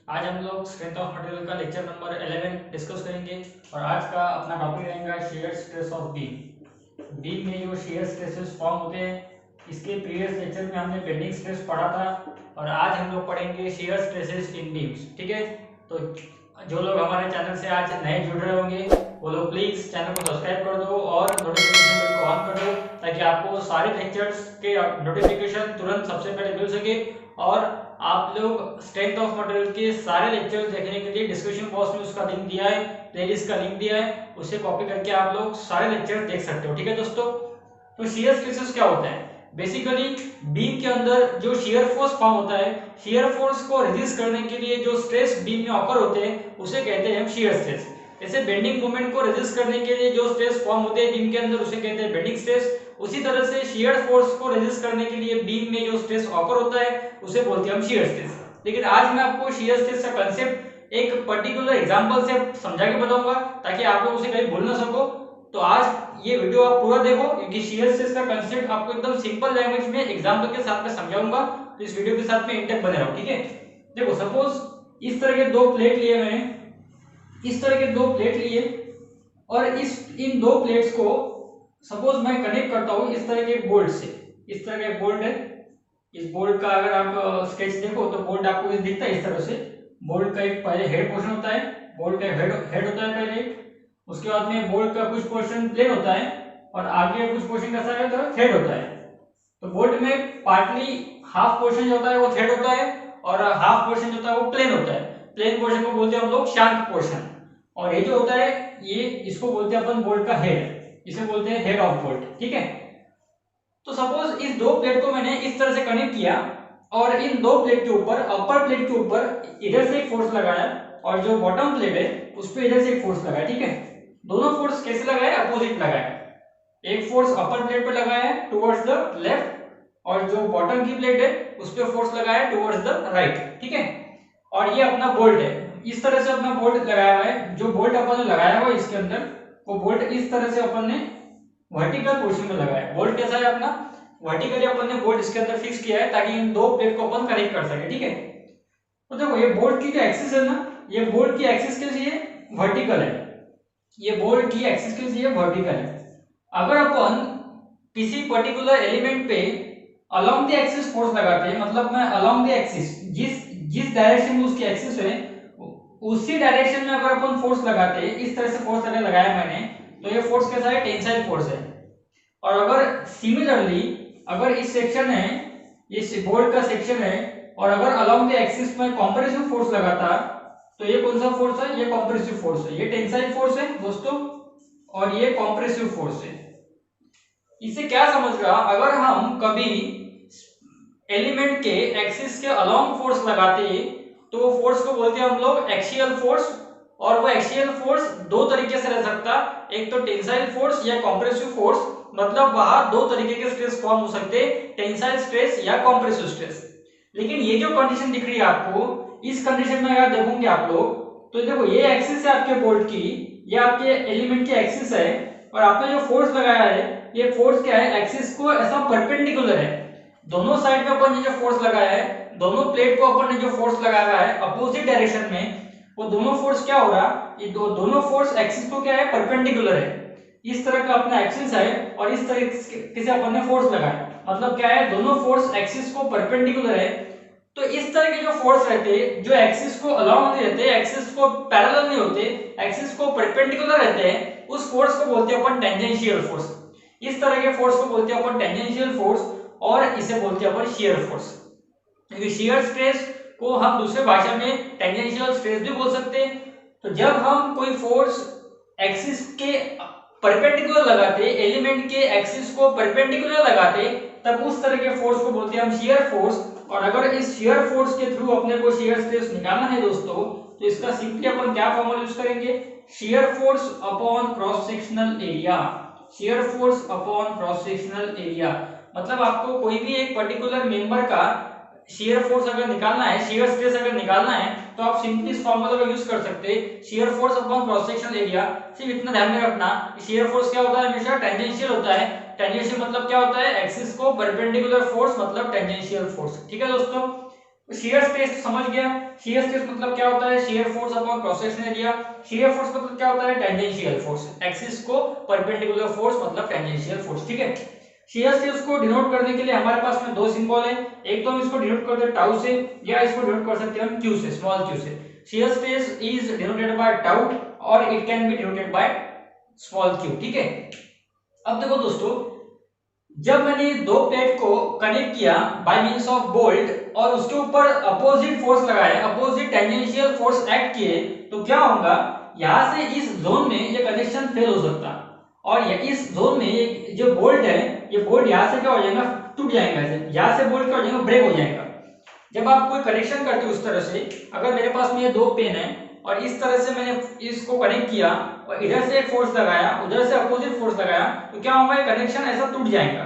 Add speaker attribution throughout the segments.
Speaker 1: आज हम लोग स्ट्रेंथ ऑफ मटेरियल का लेक्चर नंबर 11 डिस्कस करेंगे और आज का अपना टॉपिक रहेगा shear stress of beam. Beam में जो शेयर स्ट्रेसेस फॉर्म होते हैं, इसके प्रीवियस लेक्चर में हमने बेंडिंग स्ट्रेस पढ़ा था और आज हम लोग पढ़ेंगे शेयर स्ट्रेसेस इन बीम्स। ठीक है, तो जो लोग हमारे चैनल से आज नए जुड़ रहे होंगे वो लोग प्लीज चैनल को सब्सक्राइब कर दो और नोटिफिकेशन बेल को ऑन कर दो ताकि आपको सारे लेक्चर्स के नोटिफिकेशन तुरंत सबसे पहले मिल सके। और आप लोग स्ट्रेंथ ऑफ मटेरियल के सारे लेक्चर्स देखने के लिए डिस्क्रिप्शन बॉक्स में उसका लिंक दिया है, प्लेलिस्ट का लिंक दिया है, उससे कॉपी करके आप लोग सारे लेक्चर्स देख सकते हो। ठीक है दोस्तों, तो शियर स्ट्रेसेस क्या होता है? बेसिकली बीम के अंदर जो शियर फोर्स फॉर्म होता है, शियर फोर्स को रेजिस्ट करने के लिए जो स्ट्रेस बीम में ऑकर होते हैं उसे कहते हैं हम शियर स्ट्रेस। जैसे बेंडिंग मोमेंट को रेजिस्ट करने के लिए जो स्ट्रेस फॉर्म होते हैं बीम के अंदर उसे कहते हैं बेंडिंग स्ट्रेस। उसी तरह से शियर फोर्स को रेजिस्ट करने के लिए बीम में जो स्ट्रेस ऑकर होता है उसे बोलते हैं हम शियर स्ट्रेस। लेकिन आज मैं आपको शियर स्ट्रेस का कांसेप्ट एक पर्टिकुलर एग्जांपल से समझा के बताऊंगा ताकि आप लोग उसे कहीं भूल ना सको। तो आज ये वीडियो आप पूरा देखो क्योंकि शियर स्ट्रेस का कांसेप्ट आपको एकदम सिंपल लैंग्वेज में एग्जांपल के साथ में समझाऊंगा, तो इस वीडियो के साथ में इंटैक्ट बने रहो। ठीक है, देखो सपोज इस तरह के दो प्लेट लिए मैंने, इस तरह के दो प्लेट लिए और इन दो प्लेट्स को सपोज मैं कनेक्ट करता हूं इस तरह के बोल्ट से। इस तरह का बोल्ट है, इस बोल्ट का अगर आप स्केच देखो तो बोल्ट आपको इस दिखता है इस तरह से। बोल्ट का एक पहले हेड पोर्शन होता है, बोल्ट का हेड होता है पहले, उसके बाद में बोल्ट का कुछ पोर्शन प्लेन होता है और आगे कुछ पोर्शन कैसा है तो थ्रेड होता है। तो बोल्ट में पार्टली हाफ पोर्शन जो होता है वो थ्रेड होता है और हाफ पोर्शन जो होता है वो प्लेन होता है। प्लेन पोर्शन को बोलते हैं हम लोग शांक पोर्शन, और ये जो होता है ये इसको बोलते हैं अपन बोल्ट का हेड, इसे बोलते हैं हेड ऑफ बोल्ट। ठीक है, तो सपोज इस दो प्लेट को मैंने इस तरह से कनेक्ट किया और इन दो प्लेट के ऊपर, अपर प्लेट के ऊपर इधर से एक फोर्स लगाया और जो बॉटम प्लेट है उस पर इधर से एक फोर्स लगाया। ठीक है, दोनों फोर्स कैसे लगाए? अपोजिट लगाए। एक फोर्स अपर प्लेट पे लगाया है टुवर्ड्स द लेफ्ट और जो बॉटम की प्लेट है उस पे फोर्स लगाया है टुवर्ड्स द राइट। ठीक है, और ये अपना बोल्ट है, इस तरह से अपना बोल्ट लगाया हुआ है। जो बोल्ट अपन ने लगाया हुआ है इसके अंदर, वो बोल्ट इस तरह से अपन ने वर्टिकल पोजीशन में लगाया है। बोल्ट कैसा है अपना? वर्टिकली अपन ने बोल्ट इसके अंदर फिक्स किया है ताकि इन दो प्लेट को अपन कनेक्ट कर सके। ठीक है, तो देखो ये बोल्ट की जो एक्सिस है ना, ये बोल्ट की एक्सिस कैसी है? वर्टिकल है। ये बोल्ट की एक्सिस कैसी है? वर्टिकल है। अगर अपन किसी पर्टिकुलर एलिमेंट पे अलोंग द एक्सिस फोर्स लगाते हैं, मतलब मैं अलोंग द एक्सिस, जिस जिस डायरेक्शन में उसकी एक्सिस है उसी डायरेक्शन में अगर अपन फोर्स लगाते हैं, इस तरह से फोर्स अगर लगाया मैंने, तो ये फोर्स कैसा है? टेंसाइल फोर्स है। और अगर सिमिलरली अगर इस सेक्शन है, इस बोल्ट का सेक्शन है और अगर अलोंग द एक्सिस में कंप्रेसिव फोर्स लगाता तो ये कौन सा फोर्स है? ये कंप्रेसिव फोर्स है। ये टेंसाइल फोर्स है दोस्तों और ये कंप्रेसिव फोर्स है। इससे क्या समझ रहा? अगर हम कभी एलिमेंट के एक्सिस के अलोंग फोर्स लगाते तो वो फोर्स को बोलते हैं हम लोग एक्सियल फोर्स। और वो एक्सियल फोर्स दो तरीके से रह सकता, एक तो टेंसाइल फोर्स या कंप्रेसिव फोर्स। मतलब वहां दो तरीके के स्ट्रेस फॉर्म हो सकते, टेंसाइल स्ट्रेस या कंप्रेसिव स्ट्रेस। लेकिन ये जो कंडीशन दिख रही है आपको, इस कंडीशन में अगर देखोगे आप लोग तो देखो ये एक्सिस है आपके बोल्ट की, ये आपके एलिमेंट की एक्सिस है और आपने जो फोर्स लगाया है ये फोर्स क्या है? एक्सिस को ऐसा परपेंडिकुलर है। दोनों साइड में अपन ने जो फोर्स लगाया है, दोनों प्लेट को अपन ने जो फोर्स लगाया है अपोजिट डायरेक्शन में, वो दोनों फोर्स क्या हो रहा? ये दोनों फोर्स एक्सिस को क्या है? परपेंडिकुलर है। इस तरह का अपना एक्सिस है और इस तरीके से अपन ने फोर्स लगाया, मतलब क्या है? दोनों फोर्स एक्सिस को परपेंडिकुलर है। तो इस तरह के जो फोर्स रहते हैं जो एक्सिस को अलाउ नहीं रहते, एक्सिस को पैरेलल नहीं होते, एक्सिस को परपेंडिकुलर रहते हैं, उस फोर्स को बोलते हैं अपन टेंजेंशियल फोर्स। इस तरह के फोर्स को बोलते हैं अपन टेंजेंशियल फोर्स और इसे बोलते हैं अपन शियर फोर्स। क्योंकि शियर स्ट्रेस को हम दूसरे भाषा में टेंजेंशियल स्ट्रेस भी बोल सकते हैं। तो जब हम कोई फोर्स एक्सिस के परपेंडिकुलर लगाते, एलिमेंट के एक्सिस को परपेंडिकुलर लगाते, तब उस तरह के फोर्स को बोलते हैं हम शियर फोर्स। और अगर इस शियर फोर्स के थ्रू अपने को शियर स्ट्रेस निकालना है दोस्तों, तो इसका सिंपली अपन क्या फॉर्मूला यूज करेंगे? Shear force upon cross sectional area. Shear force upon cross sectional area मतलब आपको कोई भी एक पर्टिकुलर मेंबर का शियर फोर्स अगर निकालना है, शियर स्ट्रेस अगर निकालना है, तो आप सिंपली इस फॉर्मूला का यूज कर सकते हैं, shear force upon cross sectional area. सिर्फ इतना ध्यान में रखना, शियर फोर्स क्या होता है? हमेशा टेंजेंशियल होता है। टेंजेंशियल मतलब क्या होता है? एक्सिस को परपेंडिकुलर फोर्स मतलब टेंजेंशियल फोर्स। ठीक है दोस्तों, शियर स्ट्रेस समझ गया। शियर स्ट्रेस मतलब क्या होता है, shear force upon cross section area. Shear force मतलब क्या होता है, टेंजेंशियल फोर्स, एक्सिस को परपेंडिकुलर फोर्स मतलब टेंजेंशियल फोर्स, ठीक है। शियर स्ट्रेस को डिनोट करने के लिए हमारे पास में दो सिंबल है, एक तो हम इसको डिनोट करते हैं टाउ से, या इसको डिनोट कर सकते हैं हम क्यू से, स्मॉल क्यू से। Shear stress is denoted by tau और it can be denoted by small Q, ठीक है। अब देखो दोस्तों, जब मैंने दो प्लेट को कनेक्ट किया बाय मींस ऑफ बोल्ट और उसके ऊपर अपोजिट फोर्स लगाया, अपोजिट टेंजेंशियल फोर्स एक्ट किए, तो क्या होगा, यहां से इस जोन में ये कनेक्शन फेल हो सकता, और ये इस जोन में ये जो बोल्ट है, ये बोल्ट यहां से क्या हो जाएगा, टूट जाएगा, ऐसे यहां से बोल्ट क्या हो जाएगा, ब्रेक हो जाएगा। जब आप कोई कनेक्शन करते हो उस तरह से, अगर मेरे पास में ये दो पेन है और इस तरह से मैंने इसको कनेक्ट किया और इधर से एक फोर्स लगाया, उधर से अपोजिट फोर्स लगाया, तो क्या होगा, ये कनेक्शन ऐसा टूट जाएगा,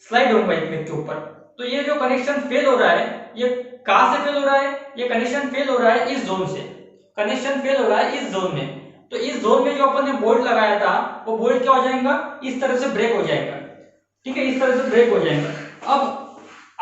Speaker 1: स्लाइड होगा एक प्लेट के ऊपर। तो ये जो कनेक्शन फेल हो रहा है, ये कहां से फेल हो रहा है, ये कनेक्शन फेल हो रहा है इस जोन से, कनेक्शन फेल हो रहा है इस जोन में। तो इस जोन में जो अपन ने बोल्ट लगाया था, वो बोल्ट क्या हो जाएगा, इस तरह से ब्रेक हो जाएगा, ठीक है, इस तरह से ब्रेक हो जाएगा। अब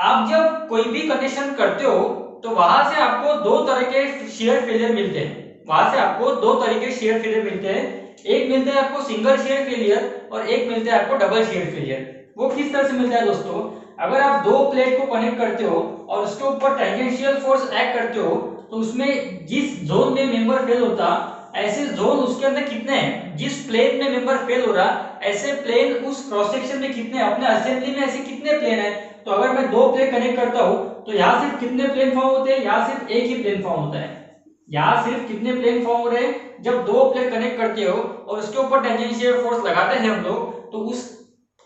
Speaker 1: आप जब कोई भी कनेक्शन करते हो तो वहां से आपको दो तरह के शेयर फेलियर मिलते हैं, वहां से आपको दो तरह के शेयर फेलियर मिलते हैं, एक मिलता है आपको सिंगल शेयर फेलियर और एक मिलता है आपको डबल शेयर फेलियर। वो किस तरह से मिलता है दोस्तों, अगर आप दो प्लेट को कनेक्ट करते हो और उसके ऊपर टेंजेंशियल फोर्स एक्ट करते हो, तो उसमें जिस जोन में मेंबर फेल होता, ऐसे जोन उसके अंदर कितने हैं, जिस प्लेन में मेंबर फेल हो रहा, ऐसे प्लेन उस क्रॉस सेक्शन में कितने, अपने असेंबली में ऐसे कितने प्लेन है। तो अगर मैं दो प्लेन कनेक्ट करता हूं तो यहाँ सिर्फ कितने प्लेन फॉर्म होते हैं, यहाँ सिर्फ एक ही प्लेन फॉर्म होता है। यहाँ सिर्फ कितने प्लेन फॉर्म हो रहे हैं, जब दो प्लेन कनेक्ट करते हो और उसके ऊपर टेंजेंशियल फोर्स लगाते हैं हम लोग, तो उस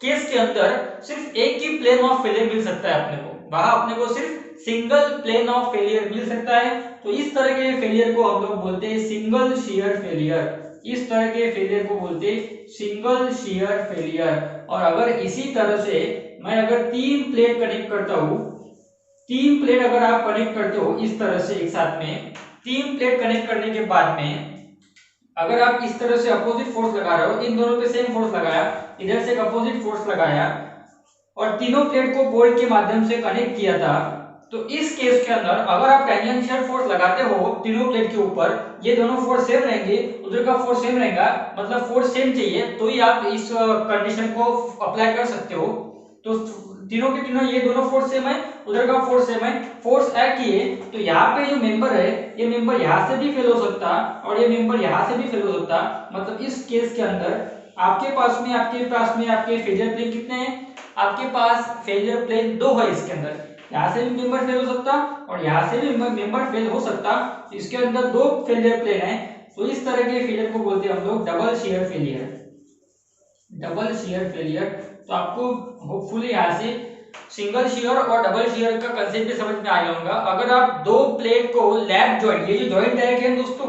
Speaker 1: केस के अंदर सिर्फ एक ही प्लेन ऑफ फेलियर मिल सकता है अपने को, वहां अपने को सिर्फ सिंगल प्लेन ऑफ फेलियर मिल सकता है। तो इस तरह के फेलियर को हम लोग बोलते हैं सिंगल शेयर फेलियर, इस तरह के फेलियर को बोलते हैं सिंगल शेयर फेलियर। और अगर इसी तरह से मैं अगर तीन प्लेट कनेक्ट करता हूं, तीन प्लेट अगर आप कनेक्ट करते हो इस तरह से एक साथ में, तीन प्लेट कनेक्ट करने के बाद में अगर आप इस तरह से अपोजिट फोर्स लगा रहे हो, इन दोनों पे सेम फोर्स लगाया, इधर से एक अपोजिट फोर्स लगाया और तीनों प्लेट को बोल्ट के माध्यम से कनेक्ट किया था, तो इस केस के अंदर अगर आप टेंजेंशियल फोर्स लगाते हो तीनों प्लेट के ऊपर, ये दोनों फोर्स सेम रहेंगे, उधर का फोर्स सेम रहेगा, मतलब फोर्स सेम चाहिए, तो ही आप इस कंडीशन को अप्लाई कर सकते हो। तो तीनों के तीनों ये दोनों फोर्स सेम है, उधर का फोर्स सेम है, फोर्स एक्ट किए, तो यहाँ पे जो मेंबर है, ये मेंबर यहाँ से भी फेल हो सकता और ये मेंबर यहाँ से भी फेल हो सकता। मतलब इस केस के अंदर आपके पास में आपके फेलियर प्लेन कितने हैं, आपके पास फेलियर प्लेन दो है इसके अंदर, यहाँ से भी मेंबर फेल हो सकता और यहाँ से भी मेंबर फेल हो सकता, इसके अंदर दो फेलियर प्लेन है। तो इस तरह के फेलियर को बोलते हैं हम लोग double share failure, double share failure. तो आपको होपफुली यहाँ से सिंगल शेयर और डबल शेयर का कंसेप्ट भी समझ में आ गया होगा। अगर आप दो प्लेट को लैप जॉइंट, ये जो जॉइंट तैयार किया दोस्तों,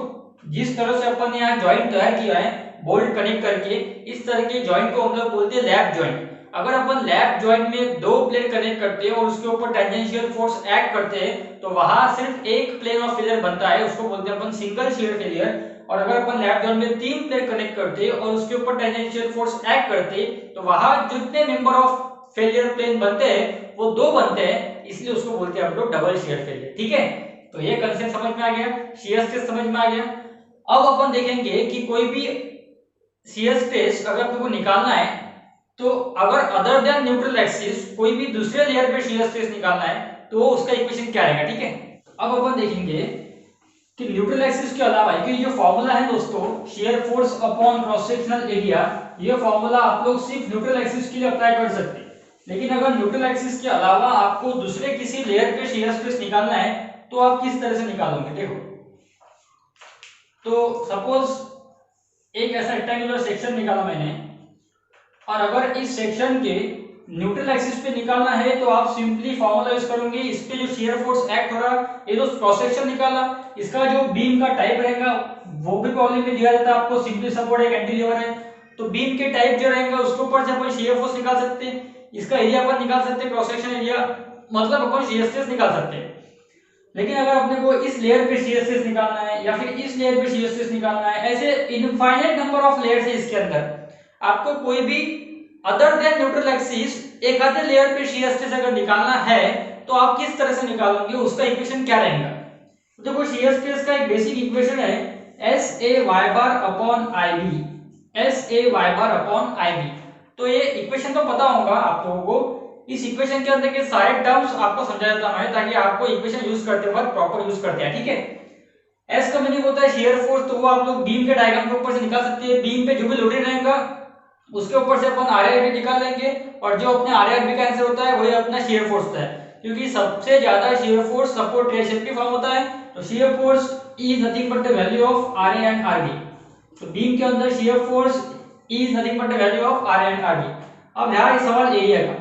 Speaker 1: जिस तरह से अपन ने यहाँ जॉइंट तैयार किया है बोल्ट कनेक्ट करके, इस तरह के जॉइंट को हम लोग बोलते हैं लैप जॉइंट। अगर अपन लैप जॉइंट में दो प्लेट कनेक्ट करते हैं और उसके ऊपर टेंजेंशियल फोर्स एक्ट करते हैं, तो वहां सिर्फ एक प्लेन ऑफ फेलियर बनता है, उसको बोलते हैं अपन सिंगल शेयर फेलियर। और अगर अपन लैप जॉइंट में तीन प्लेट कनेक्ट करते और उसके ऊपर टेंजेंशियल फोर्स एक्ट करते, तो वहां जितने मेंबर ऑफ फेलियर प्लेन बनते हैं वो दो बनते हैं, इसलिए उसको बोलते हैं हम लोग डबल शेयर फेलियर, ठीक है। तो ये कंसेप्ट समझ में आ गया, शेयर स्ट्रेस समझ में आ गया। अब अपन देखेंगे कि कोई भी शेयर स्ट्रेस अगर आपको निकालना है, तो अगर अदर देन न्यूट्रल एक्सिस कोई भी दूसरे लेयर पे शेयर स्ट्रेस निकालना है, तो उसका इक्वेशन क्या रहेगा, ठीक है। अब अपन देखेंगे कि न्यूट्रल एक्सिस के अलावा कि जो फॉर्मूला है दोस्तों, shear force upon cross sectional area, ये फॉर्मूला आप लोग सिर्फ न्यूट्रल एक्सिस के लिए अप्लाई कर सकते हैं। लेकिन अगर न्यूट्रल एक्सिस के अलावा आपको दूसरे किसी लेयर पे शेयर स्ट्रेस निकालना है, तो आप किस तरह से निकालोगे, देखो। तो सपोज एक ऐसा रेक्टेंगुलर सेक्शन निकाला मैंने, और अगर इस सेक्शन के न्यूट्रल एक्सिस पे निकालना है, तो आप सिंपली फॉर्मूला यूज करोगे, इस पे जो शेयर फोर्स एक्ट हो रहा, ये तो क्रॉस सेक्शन निकाला, इसका जो बीम का टाइप रहेगा वो भी प्रॉब्लम में दिया जाता है आपको, सिंपली सपोर्ट है, कैंटिलीवर है, तो बीम के टाइप जो रहेगा उसके ऊपर से अपन शेयर फोर्स निकाल सकते हैं, इसका एरिया अपन निकाल सकते हैं, क्रॉस सेक्शन एरिया, मतलब अपन शेयर स्ट्रेस निकाल सकते हैं। लेकिन अगर अपने को इस लेयर पे शेयर स्ट्रेस निकालना है या फिर इस लेयर पे शेयर स्ट्रेस निकालना है, ऐसे इनफाइनाइट नंबर ऑफ लेयर्स है इसके अंदर, आपको कोई भी अदर देन न्यूट्रल एक्सिस एक आधे लेयर पे शेयर स्ट्रेस अगर निकालना है, तो आप किस तरह से निकालोगे, उसका इक्वेशन क्या रहेगा। तो देखो शियर स्ट्रेस का एक बेसिक इक्वेशन है SAY bar upon IB, SAY bar upon IB। तो ये इक्वेशन तो पता होगा आप लोगों को। इस इक्वेशन के अंदर के सारे टर्म्स आपको समझा देता हूं ताकि आपको इक्वेशन यूज करते वक्त प्रॉपर यूज करते हैं, ठीक है। एस का मीनिंग होता है शियर फोर्स, तो वो आप लोग बीम के डायग्राम के ऊपर से निकाल सकते हैं। बीम पे जो भी लोडेड रहेगा उसके ऊपर से अपन RIB निकाल लेंगे, और जो अपने RIB का आंसर होता है वही अपना शियर फोर्स होता है, क्योंकि सबसे ज्यादा शियर फोर्स सपोर्ट टेयर शेप की फॉर्म होता है। तो shear force is nothing but the value of RA and RB। तो बीम के अंदर shear force is nothing but the value of RA and RB। अब यहाँ सवाल एरिया का,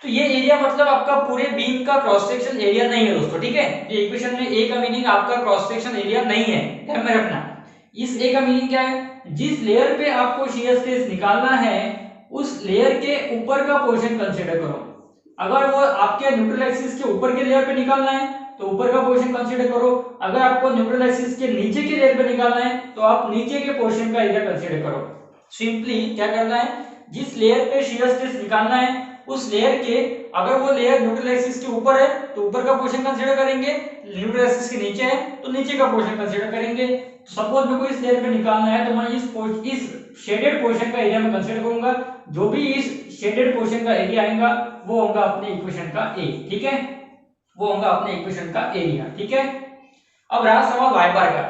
Speaker 1: तो ये एरिया मतलब आपका पूरे बीम का क्रॉस सेक्शन एरिया नहीं है दोस्तों, ठीक है। ये इक्वेशन में ए का मीनिंग आपका क्रॉस सेक्शन एरिया नहीं है, ध्यान में रखना। इस ए का मीनिंग क्या है, जिस लेयर पे आपको शियर स्ट्रेस निकालना है उस लेयर के ऊपर का पोर्शन कंसीडर करो। अगर वो आपके न्यूट्रल एक्सिस के ऊपर के लेयर पे निकालना है तो ऊपर का पोर्शन कंसीडर करो। अगर आपको न्यूट्रल एक्सिस के नीचे के लेयर पे निकालना है तो आप नीचे के पोर्शन का एरिया कंसीडर करो। सिंपली क्या करना है, जिस लेयर पे शियर स्ट्रेस निकालना है उस लेयर के, अगर वो लेयर न्यूट्रल एक्सिस के ऊपर है तो ऊपर का पोर्शन कंसीडर करेंगे, न्यूट्रल एक्सिस के नीचे है तो नीचे का पोर्शन कंसीडर करेंगे। सपोज मेरे को इस लेयर पे निकालना है तो मैं इस शेडेड पोर्शन का एरिया में कंसीडर करूंगा। जो भी इस शेडेड पोर्शन का एरिया आएगा वो होगा अपने इक्वेशन का ए, ठीक है, वो होगा अपने इक्वेशन का एरिया, ठीक है। अब रहा सवाल वाई बार का।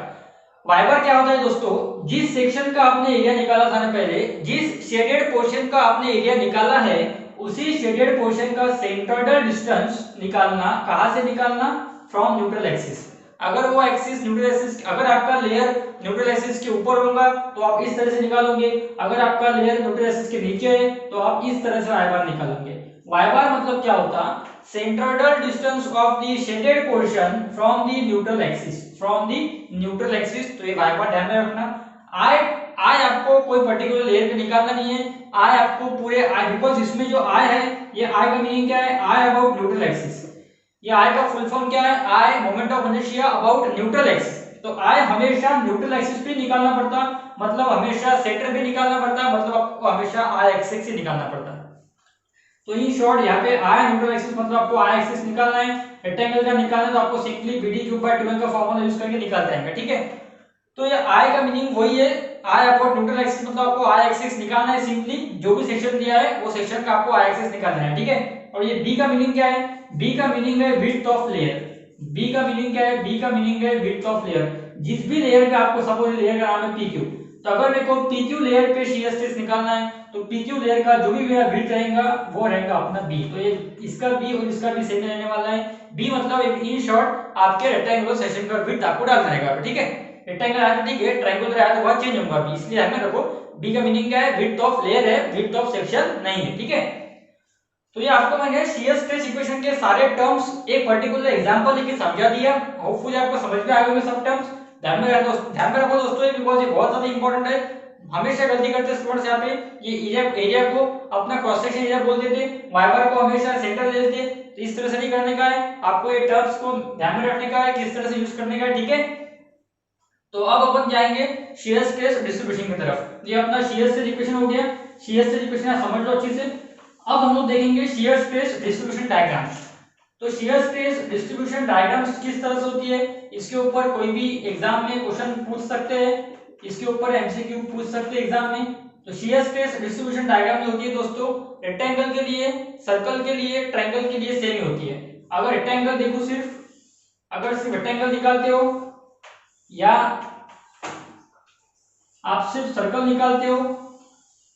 Speaker 1: वाई बार क्या होता है दोस्तों, जिस सेक्शन का आपने एरिया निकाला था ना पहले, जिस शेडेड पोर्शन का आपने एरिया निकाला है उसी शेडेड पोर्शन का सेंट्रोइडल डिस्टेंस निकालना। कहां से निकालना, फ्रॉम न्यूट्रल एक्सिस। अगर वो एक्सिस न्यूट्रल एक्सिस, अगर आपका लेयर न्यूट्रल एक्सिस के ऊपर होगा तो आप इस तरह से निकालोगे, अगर आपका लेयर न्यूट्रल एक्सिस के नीचे है तो आप इस तरह से वाई बार निकालोगे। वाई बार मतलब क्या होता, centroidal distance of the shaded portion from the neutral axis, from the neutral axis. तो ये वाई बार ध्यान में रखना। आई आपको कोई पर्टिकुलर लेयर पे निकालना नहीं है, आई आपको पूरे आई, बिकॉज इसमें जो आई है, ये आई का मीनिंग क्या है, आई अबाउट न्यूट्रल एक्सिस। ये आई का फुल फॉर्म क्या है, I moment of inertia about neutral axis. तो आई हमेशा न्यूट्रल एक्सिस पे निकालना पड़ता, मतलब हमेशा सेंटर पे निकालना पड़ता, मतलब आपको हमेशा आई एक्सिस से निकालना पड़ता। तो इन शॉर्ट यहाँ पे आई न्यूट्रल एक्सिस मतलब आपको आई एक्सिस निकालना है। रेक्टेंगल का निकालना है तो आपको सिंपली BD/12 का फार्मूला यूज करके निकालते हैं, ठीक है। तो ये आई का मीनिंग वही है, आई अबाउट न्यूट्रल एक्सिस मतलब आपको आई एक्सिस निकालना है। सिंपली जो भी सेक्शन दिया है वो सेक्शन का आपको आई एक्सिस निकालना है, ठीक है। और ये बी का मीनिंग क्या है, बी का मीनिंग है विड्थ ऑफ लेयर। बी का मीनिंग क्या है, बी का मीनिंग है विड्थ ऑफ लेयर। जिस भी लेयर पे आपको, सपोज लेयर का नाम है PQ, तो अगर मेरे को PQ लेयर पे शियर स्ट्रेस निकालना है तो PQ लेयर का जो भी मेरा विड्थ रहेगा वो रहेगा अपना B। तो ये इसका B और इसका भी सेम रहने वाला है। B मतलब इन शॉर्ट आपके रेक्टेंगुलर सेक्शन का विड्थ आपको डालना रहेगा, ठीक है। रेक्टेंगल आया तो ठीक है, ट्रायंगुलर आया तो बहुत चेंज होगा B, इसलिए हमें रखो B का मीनिंग क्या है, विड्थ ऑफ लेयर है, विड्थ ऑफ सेक्शन नहीं है, ठीक है। तो ये आपको मैंने शियर स्ट्रेस इक्वेशन के सारे टर्म्स एक पर्टिकुलर एग्जांपल लेके समझा दिया। होपफुली आपको समझ में आ गए होंगे सब टर्म्स। ध्यान में रखो दोस्तों, बिकॉज़ ये बहुत ज्यादा इंपॉर्टेंट है। हमेशा गलती करते हैं स्टूडेंट्स यहाँ पे, ये एरिया को अपना क्रॉस सेक्शन एरिया बोल देते, वाई बार को हमेशा सेंटर ले लेते। तो इस तरह से नहीं करने का है, आपको ये टर्म्स को ध्यान में रखने का है, किस तरह से यूज करने का है, ठीक है। तो अब अपन जाएंगे शियर स्ट्रेस डिस्ट्रीब्यूशन की तरफ। ये अपना शियर स्ट्रेस इक्वेशन हो गया, शियर स्ट्रेस इक्वेशन समझ लो अच्छे से। अब हम लोग देखेंगे शियर स्ट्रेस डिस्ट्रीब्यूशन डायग्राम। तो शियर स्ट्रेस डिस्ट्रीब्यूशन डायग्राम किस तरह से होती है, इसके ऊपर कोई भी एग्जाम में क्वेश्चन पूछ सकते हैं, इसके ऊपर MCQ पूछ सकते हैं एग्जाम में। तो शियर स्ट्रेस डिस्ट्रीब्यूशन डायग्राम जो होती है दोस्तों, रेक्टेंगल के लिए, सर्कल के लिए, ट्रायंगल के लिए सेम ही होती है। अगर रेक्टेंगल देखो, अगर सिर्फ रेक्टेंगल निकालते हो या आप सिर्फ सर्कल निकालते हो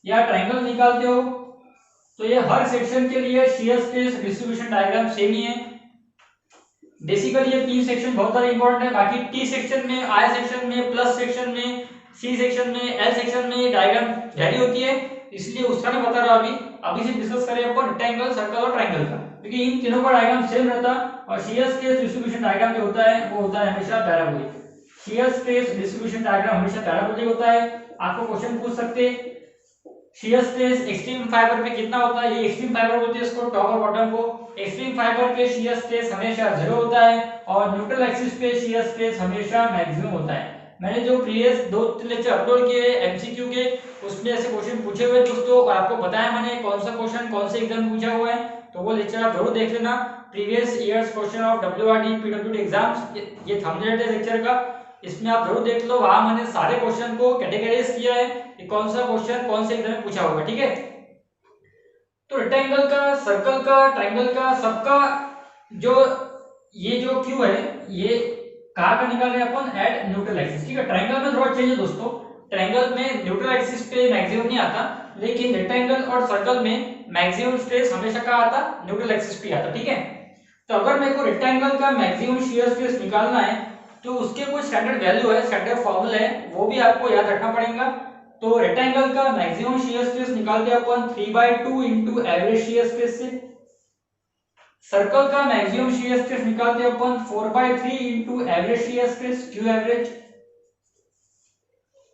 Speaker 1: या ट्रायंगल निकालते हो, तो ये हर सेक्शन के लिए shear stress distribution diagram same ही है। बेसिकली ये 3 सेक्शन बहुत ज्यादा इंपॉर्टेंट है। बाकी T सेक्शन में, I सेक्शन में, प्लस सेक्शन में, C सेक्शन में, L सेक्शन में ये डायग्राम वैरी होती है, इसलिए उसका नहीं बता रहा अभी सिर्फ डिस्कस करें अपन रेक्टेंगल, सर्कल और ट्रायंगल का, क्योंकि इन तीनों का डायग्राम सेम रहता है। और शियर स्ट्रेस डिस्ट्रीब्यूशन डायग्राम जो होता है वो होता है हमेशा parabolic. Shear stress distribution diagram हमेशा पैराबोलिक होता है। आपको क्वेश्चन पूछ सकते हैं शियर स्ट्रेस एक्सट्रीम फाइबर पे कितना होता है, ये एक्सट्रीम फाइबर बोलते हैं इसको, टॉप और बॉटम को। एक्सट्रीम फाइबर पे शियर स्ट्रेस हमेशा 0 होता है और न्यूट्रल एक्सिस पे शियर स्ट्रेस हमेशा मैक्सिमम होता है। मैंने जो प्रीवियस 2-3 लेक्चर अपलोड किए एमसीक्यू के, उसमें ऐसे क्वेश्चन पूछे हुए दोस्तों, और आपको बताया मैंने कौन सा क्वेश्चन कौन से एग्जाम पूछा हुआ है, तो वो लेक्चर आप जरूर देख लेना। Previous years question of WRD PWD exams, ये थंबनेल है लेक्चर का, इसमें आप जरूर देख लो। वहां मैंने सारे क्वेश्चन को कैटेगराइज किया है कि कौन सा क्वेश्चन कौन से एग्जाम में पूछा होगा, ठीक है। तो रेक्टेंगल का, सर्कल का, ट्रायंगल का, सबका जो ये जो क्यू है, ये कहाँ का निकाल रहे हैं अपन, एट न्यूट्रल एक्सिस, ठीक है। ट्रायंगल में थोड़ा चेंज है दोस्तों, ट्रायंगल में न्यूट्रल एक्सिस पे मैक्सिमम नहीं आता, लेकिन रेक्टेंगल और सर्कल में मैक्सिमम स्ट्रेस हमेशा कहाँ आता, न्यूट्रल एक्सिस पे आता, ठीक है। तो अगर मेरे को रेक्टेंगल का मैक्सिमम शियर स्ट्रेस निकालना है तो उसके कुछ स्टैंडर्ड वैल्यू है, स्टैंडर्ड फॉर्मूला है, वो भी आपको याद रखना पड़ेगा। तो रेक्टेंगल का मैक्सिमम शियर स्ट्रेस निकालते हैं अपन 3/2 इनटू एवरेज शियर स्ट्रेस से। सर्कल का मैक्सिमम शियर स्ट्रेस निकालते हैं अपन 4/3 into average shear stress, Q average.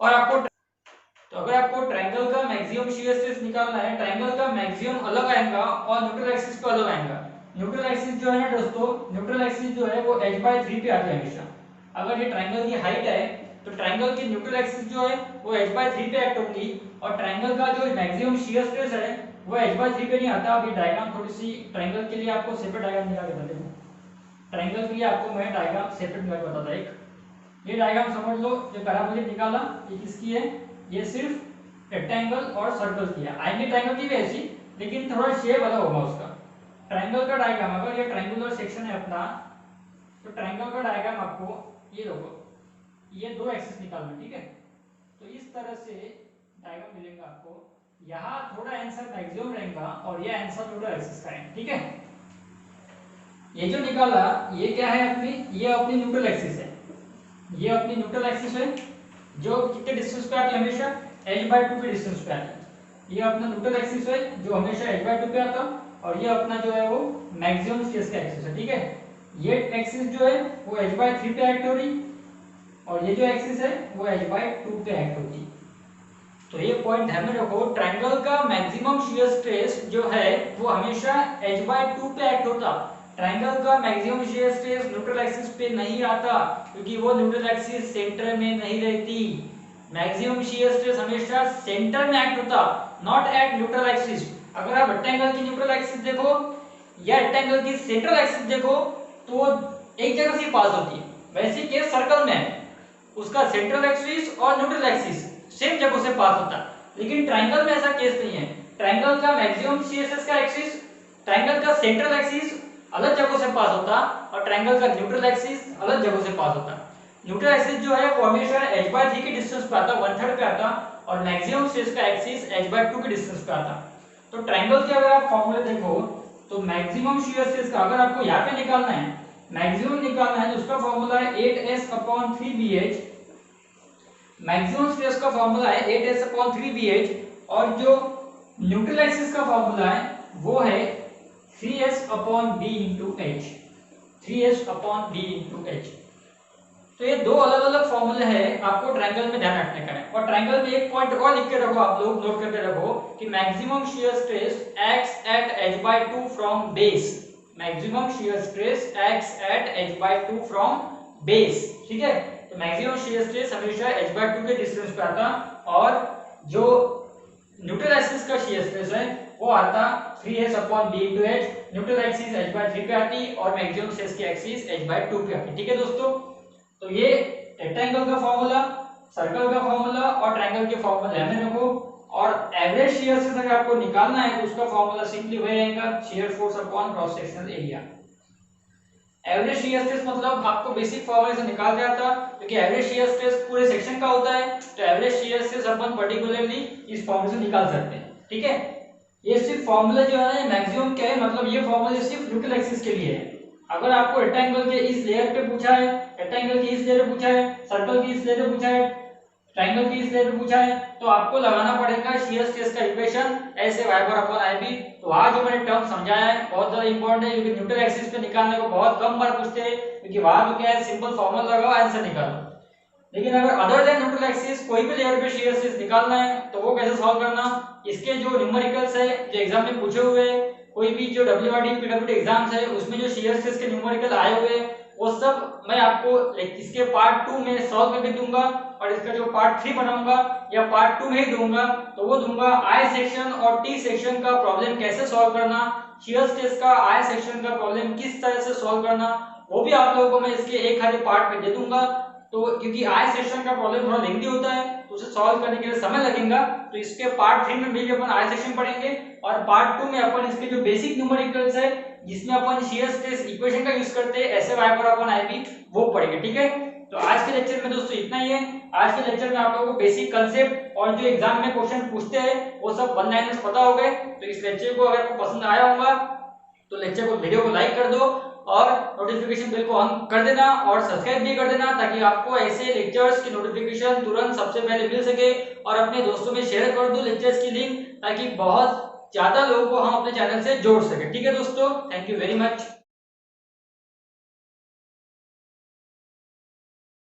Speaker 1: और आपको, तो अगर आपको ट्रायंगल का मैक्सिमम शियर स्ट्रेस निकालना है, ट्रायंगल का मैक्सिमम अलग आएगा और न्यूट्रल एक्सिस पे अलग आएगा। न्यूट्रल एक्सिस जो है ना दोस्तों, न्यूट्रल एक्सिस जो है वो h/3 पे आती है हमेशा। अगर ये ट्रायंगल की हाइट है तो ट्रायंगल की न्यूट्रल एक्सिस जो है वो h/3 पे एक्ट होगी, और ट्रायंगल का जो मैक्सिमम शियर स्ट्रेस है वो h/3 पे नहीं आता। अभी डायग्राम थोड़ी सी ट्रायंगल के लिए आपको सेपरेट डायग्राम निकाल के बताता हूं। ट्रायंगल के लिए आपको मैं डायग्राम सेपरेट निकाल के बताता एक। ये डायग्राम समझ लो, जो पैराबोलिक निकाला ये किसकी है, ये सिर्फ रेक्टेंगल और सर्कल की है। आएंगे ट्रायंगल की भी ऐसी, लेकिन थोड़ा शेप अलग होगा उसका। ट्रायंगल का डायग्राम, अगर ये ट्रायंगुलर सेक्शन है अपना, तो ट्रायंगल का डायग्राम आपको ये देखो, ये दो एक्सिस निकालना, ठीक है। तो इस तरह से डायग्राम मिलेगा आपको, यहाँ थोड़ा आंसर मैक्सिमम रहेगा और ये आंसर थोड़ा एक्सिस का है, ठीक है। ये जो निकाला ये क्या है अपनी, ये अपनी न्यूट्रल एक्सिस है, ये अपनी न्यूट्रल एक्सिस है जो कितने डिस्टेंस पे आती है, हमेशा h/2 के डिस्टेंस पे आती है। ये अपना न्यूट्रल एक्सिस है जो हमेशा h/2 पे आता है, और ये अपना जो है वो मैक्सिमम स्ट्रेस का एक्सिस है, ठीक है। ये एक्सिस जो है वो h/3 पे एक्ट हो रही, और ये जो एक्सिस है वो h/2 पे एक्ट होती। तो ये पॉइंट ध्यान में रखो, ट्रायंगल का मैक्सिमम शियर स्ट्रेस जो है वो हमेशा h/2 पे एक्ट होता। ट्रायंगल का maximum shear stress neutral axis पे नहीं आता, क्योंकि वो न्यूट्रल एक्सिस सेंटर में नहीं रहती। मैक्सिमम शियर स्ट्रेस हमेशा सेंटर में एक्ट होता, नॉट एट न्यूट्रल एक्सिस। अगर आप रेक्टेंगल की न्यूट्रल एक्सिस देखो या रेक्टेंगल की सेंट्रल एक्सिस देखो तो एक जगह से पास होती है। वैसे केस सर्कल में उसका सेंट्रल एक्सिस और न्यूट्रल एक्सिस सेम जगह से पास होता है, लेकिन ट्रायंगल में ऐसा केस नहीं है। ट्रायंगल का मैक्सिमम शियर स्ट्रेस का एक्सिस, ट्रायंगल का सेंट्रल एक्सिस अलग जगहों से पास होता, और ट्रायंगल का न्यूट्रल एक्सिस अलग जगहों से पास होता। न्यूट्रल एक्सिस जो है वो हमेशा h/3 के डिस्टेंस पे आता, 1/3 पे आता, और मैक्सिमम स्ट्रेस का एक्सिस h/2 के डिस्टेंस पे आता। तो ट्रायंगल के अगर आप फॉर्मूले देखो तो मैक्सिमम शियर स्ट्रेस का अगर आपको यहाँ पे निकालना है, मैक्सिमम निकालना है, तो उसका फॉर्मूला है 8s/3bh। मैक्सिमम स्ट्रेस का फॉर्मूला है 8s/3bh, और जो न्यूट्रल एक्सिस का फॉर्मूला है वो है 3s/b into h, 3s/b into h। तो ये दो अलग अलग फॉर्मूले हैं, आपको ट्रायंगल में ध्यान रखने का है। और ट्रायंगल में एक पॉइंट और लिख के रखो, आप लोग नोट करके रखो कि maximum shear stress acts at h/2 from base. Maximum shear stress acts at h/2 from base, ठीक है। तो मैक्सिमम शियर स्ट्रेस हमेशा h/2 के डिस्टेंस पे आता, और जो न्यूट्रल एक्सिस का शियर स्ट्रेस है वो आता 3s/b into h। Neutral axis h/3 पे आती और मैक्सिमम स्ट्रेस की एक्सिस h/2 पे आती, ठीक है दोस्तों। तो ये रेक्टेंगल का फॉर्मूला, सर्कल का फॉर्मूला और ट्रायंगल के फॉर्मूला ध्यान में रखो। और एवरेज शियर स्ट्रेस अगर आपको निकालना है तो उसका फॉर्मूला सिंपली वही रहेगा, shear force upon cross sectional area. Average shear stress मतलब आपको बेसिक फॉर्मूले से निकाल दिया था, क्योंकि एवरेज शियर स्ट्रेस पूरे सेक्शन का होता है, तो एवरेज शियर स्ट्रेस अपन पर्टिकुलरली इस फॉर्मूले से निकाल सकते हैं, ठीक है। ये सिर्फ फॉर्मूला जो है मैक्सिमम क्या है, मतलब ये फॉर्मूला सिर्फ न्यूट्रल एक्सिस के लिए है। अगर आपको रेक्टेंगल के इस लेयर पे पूछा है, रेक्टेंगल की इस लेयर पे पूछा है, सर्कल की इस लेयर पे पूछा है, ट्रायंगल की इस लेयर पे पूछा है, तो आपको लगाना पड़ेगा शियर स्ट्रेस का इक्वेशन ऐसे y/IB। तो वहां जो मैंने टर्म समझाया है बहुत ज्यादा इंपॉर्टेंट है, क्योंकि न्यूट्रल एक्सिस पे निकालने को बहुत कम बार पूछते हैं, क्योंकि वहां तो क्या है सिंपल फॉर्मूला लगाओ आंसर निकालो। लेकिन अगर अदर देन न्यूट्रल एक्सिस कोई भी लेयर पे शियर स्ट्रेस निकालना है तो वो कैसे सॉल्व करना, इसके जो न्यूमेरिकल्स है जो एग्जाम में पूछे हुए, कोई भी जो WRD PWD एग्जाम्स है उसमें जो शियर स्ट्रेस के न्यूमेरिकल आए हुए वो सब मैं आपको इसके पार्ट 2 में सॉल्व करके दूंगा, और इसका जो पार्ट 3 बनाऊंगा या पार्ट 2 में ही दूंगा, तो वो दूंगा आई सेक्शन और टी सेक्शन का प्रॉब्लम कैसे सॉल्व करना, शियर स्ट्रेस का आई सेक्शन का प्रॉब्लम किस तरह से सॉल्व करना, वो भी आप लोगों को मैं इसके एक आधे पार्ट में दे दूंगा। तो क्योंकि आई सेक्शन का प्रॉब्लम थोड़ा लेंथी होता है तो उसे सॉल्व करने के लिए समय लगेगा, तो इसके पार्ट 3 में भी अपन आई सेक्शन पढ़ेंगे, और पार्ट 2 में अपन इसके जो बेसिक न्यूमेरिकल्स है जिसमें अपन शियर स्ट्रेस इक्वेशन का यूज करते हैं ऐसे वाई पर अपन आईबी वो पढ़ेंगे। ठीक है, तो आज के लेक्चर में दोस्तों इतना ही है। आज के लेक्चर में आप लोगों को बेसिक कंसेप्ट और जो एग्जाम में क्वेश्चन पूछते हैं वो सब वन लाइनर्स पता हो गए। तो इस लेक्चर को अगर आपको पसंद आया होगा तो लेक्चर को वीडियो को लाइक कर दो और नोटिफिकेशन बेल को ऑन कर देना और सब्सक्राइब भी कर देना, ताकि आपको ऐसे लेक्चर्स की नोटिफिकेशन तुरंत सबसे पहले मिल सके। और अपने दोस्तों में शेयर कर दो लेक्चर्स की लिंक, ताकि बहुत ज्यादा लोगों को हम अपने चैनल से जोड़ सके। ठीक है दोस्तों, थैंक यू वेरी मच।